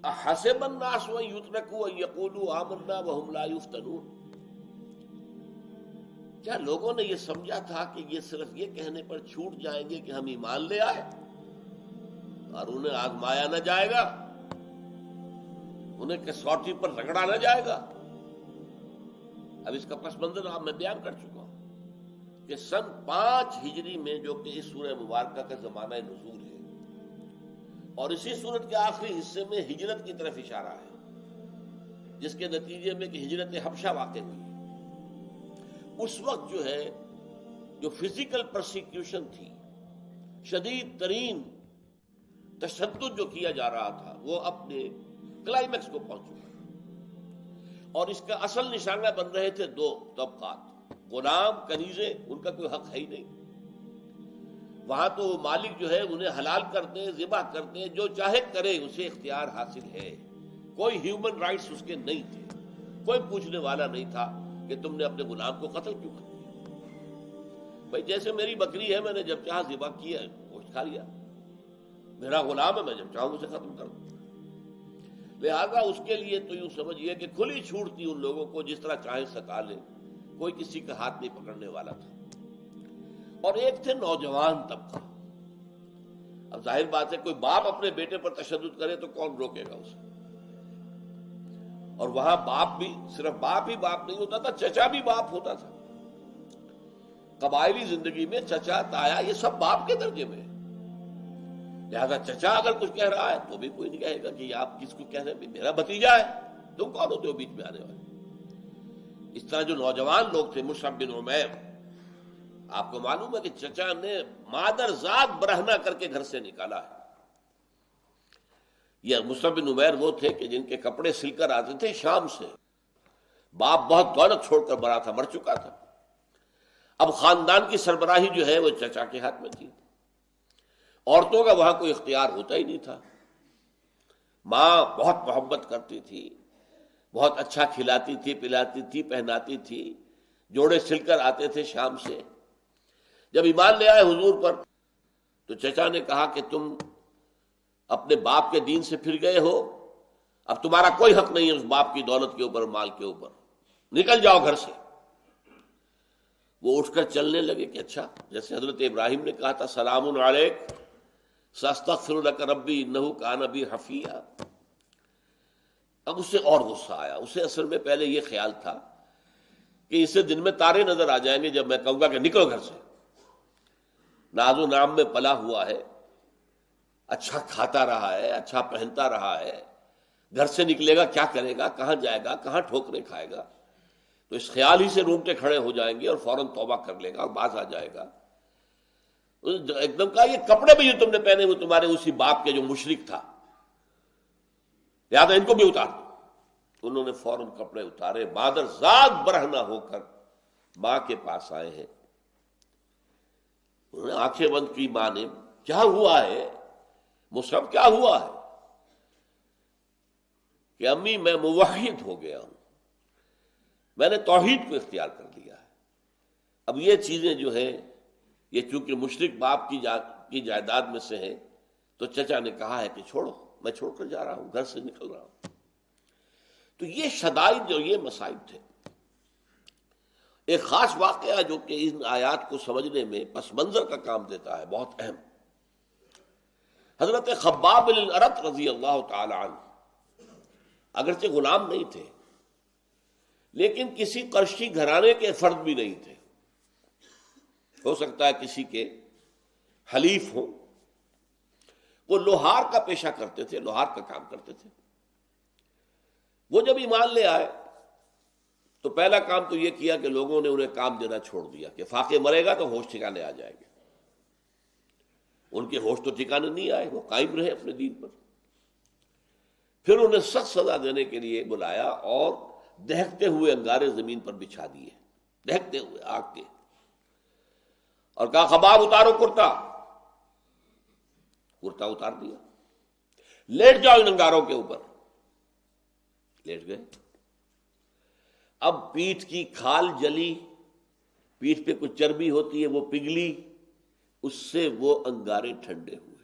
احسب الناس ان یترکوا ان یقولوا آمنا وهم لا یفتنون، کیا لوگوں نے یہ سمجھا تھا کہ یہ صرف یہ کہنے پر چھوٹ جائیں گے کہ ہم ایمان لے آئے اور انہیں آزمایا نہ جائے گا، انہیں کسوٹی پر رگڑا نہ جائے گا؟ اب اس کا پس منظر آپ میں بیان کر چکا ہوں کہ سن 5 ہجری میں، جو کہ اس سورہ مبارکہ کا زمانہ نزول ہے، اور اسی سورت کے آخری حصے میں ہجرت کی طرف اشارہ ہے، جس کے نتیجے میں کہ ہجرت حبشہ واقع ہوئی، اس وقت جو ہے جو فزیکل پرسیکیوشن تھی، شدید ترین تشدد جو کیا جا رہا تھا، وہ اپنے کلائمیکس کو پہنچ چکا، اور اس کا اصل نشانہ بن رہے تھے 2 طبقات، غلام کنیزے، ان کا کوئی حق ہے ہی نہیں، وہاں تو مالک جو ہے انہیں حلال کر دے، ذبح کر دے، جو چاہے کرے، اسے اختیار حاصل ہے، کوئی ہیومن رائٹس اس کے نہیں تھے، کوئی پوچھنے والا نہیں تھا کہ تم نے اپنے غلام کو قتل کیوں کر دیا؟ بھائی جیسے میری بکری ہے، میں نے جب چاہا ذبح کیا، گوشت کھا لیا، میرا غلام ہے، میں جب چاہوں اسے ختم کر دوں۔ لہذا اس کے لیے تو یوں سمجھیے کہ کھلی چھوٹ تھی ان لوگوں کو، جس طرح چاہے ستا لے، کوئی کسی کا ہاتھ نہیں پکڑنے والا تھا۔ اور ایک تھے نوجوان طبقہ۔ اب ظاہر بات ہے کوئی باپ اپنے بیٹے پر تشدد کرے تو کون روکے گا اسے؟ اور وہاں باپ بھی صرف باپ ہی باپ نہیں ہوتا تھا، چچا بھی باپ ہوتا تھا۔ قبائلی زندگی میں چچا، تایا، یہ سب باپ کے درجے میں ہے۔ لہذا چچا اگر کچھ کہہ رہا ہے تو بھی کوئی نہیں کہے گا کہ آپ کس کو کہہ رہے ہیں، میرا بھتیجا ہے، تم کون ہوتے ہو بیچ میں آنے والے؟ اس طرح جو نوجوان لوگ تھے، مصعب بن عمیر، آپ کو معلوم ہے کہ چچا نے مادر ذات برہنہ کر کے گھر سے نکالا ہے۔ یہ مصعب بن عمیر وہ تھے کہ جن کے کپڑے سل کر آتے تھے شام سے، باپ بہت دولت چھوڑ کر بڑا تھا، مر چکا تھا، اب خاندان کی سربراہی جو ہے وہ چچا کے ہاتھ میں تھی، عورتوں کا وہاں کوئی اختیار ہوتا ہی نہیں تھا۔ ماں بہت محبت کرتی تھی، بہت اچھا کھلاتی تھی، پلاتی تھی، پہناتی تھی، جوڑے سل کر آتے تھے شام سے۔ جب ایمان لے آئے حضور پر تو چچا نے کہا کہ تم اپنے باپ کے دین سے پھر گئے ہو، اب تمہارا کوئی حق نہیں ہے اس باپ کی دولت کے اوپر، مال کے اوپر، نکل جاؤ گھر سے۔ وہ اٹھ کر چلنے لگے کہ اچھا، جیسے حضرت ابراہیم نے کہا تھا سلام علیک ساستغفر لک ربی انہ کان بی حفیہ۔ اب اسے اور غصہ آیا، اسے اصل میں پہلے یہ خیال تھا کہ اسے دن میں تارے نظر آ جائیں گے جب میں کہوں گا کہ نکلو گھر سے، ناز و نام میں پلا ہوا ہے، اچھا کھاتا رہا ہے، اچھا پہنتا رہا ہے، گھر سے نکلے گا کیا کرے گا، کہاں جائے گا، کہاں ٹھوکرے کھائے گا؟ تو اس خیال ہی سے رونگٹے کھڑے ہو جائیں گے اور فوراً توبہ کر لے گا اور باز آ جائے گا۔ ایک دم کہا یہ کپڑے بھی جو تم نے پہنے وہ تمہارے اسی باپ کے جو مشرک تھا، لہٰذا ان کو بھی اتار دو۔ انہوں نے فوراً کپڑے اتارے، مادر ذات برہنہ ہو کر ماں کے پاس آئے ہیں۔ انہوں نے آنکھیں بند کی ماں نے، کیا ہوا ہے مصعب، کیا ہوا ہے؟ کہ امی میں موحد ہو گیا ہوں، میں نے توحید کو اختیار کر لیا ہے۔ اب یہ چیزیں جو ہیں یہ چونکہ مشرک باپ کی جائیداد میں سے ہیں، تو چچا نے کہا ہے کہ چھوڑو، میں چھوڑ کر جا رہا ہوں، گھر سے نکل رہا ہوں۔ تو یہ شدائد جو یہ مصائب تھے۔ ایک خاص واقعہ جو کہ ان آیات کو سمجھنے میں پس منظر کا کام دیتا ہے، بہت اہم۔ حضرت خباب بن الارت رضی اللہ تعالی عنہ اگرچہ غلام نہیں تھے، لیکن کسی قرشی گھرانے کے فرد بھی نہیں تھے، ہو سکتا ہے کسی کے حلیف ہوں۔ وہ لوہار کا پیشہ کرتے تھے، لوہار کا کام کرتے تھے۔ وہ جب ایمان لے آئے تو پہلا کام تو یہ کیا کہ لوگوں نے انہیں کام دینا چھوڑ دیا کہ فاقے مرے گا تو ہوش ٹھکانے آ جائے گا۔ ان کے ہوش تو ٹھکانے نہیں آئے، وہ قائم رہے اپنے دین پر۔ پھر انہیں سخت سزا دینے کے لیے بلایا اور دہکتے ہوئے انگارے زمین پر بچھا دیے، دہکتے ہوئے آگ کے، اور کہا خباب اتارو کرتا۔ کرتا اتار دیا، لیٹ جاؤ ان انگاروں کے اوپر، لیٹ گئے۔ اب پیٹھ کی کھال جلی، پیٹھ پہ کچھ چربی ہوتی ہے وہ پگھلی، اس سے وہ انگارے ٹھنڈے ہوئے۔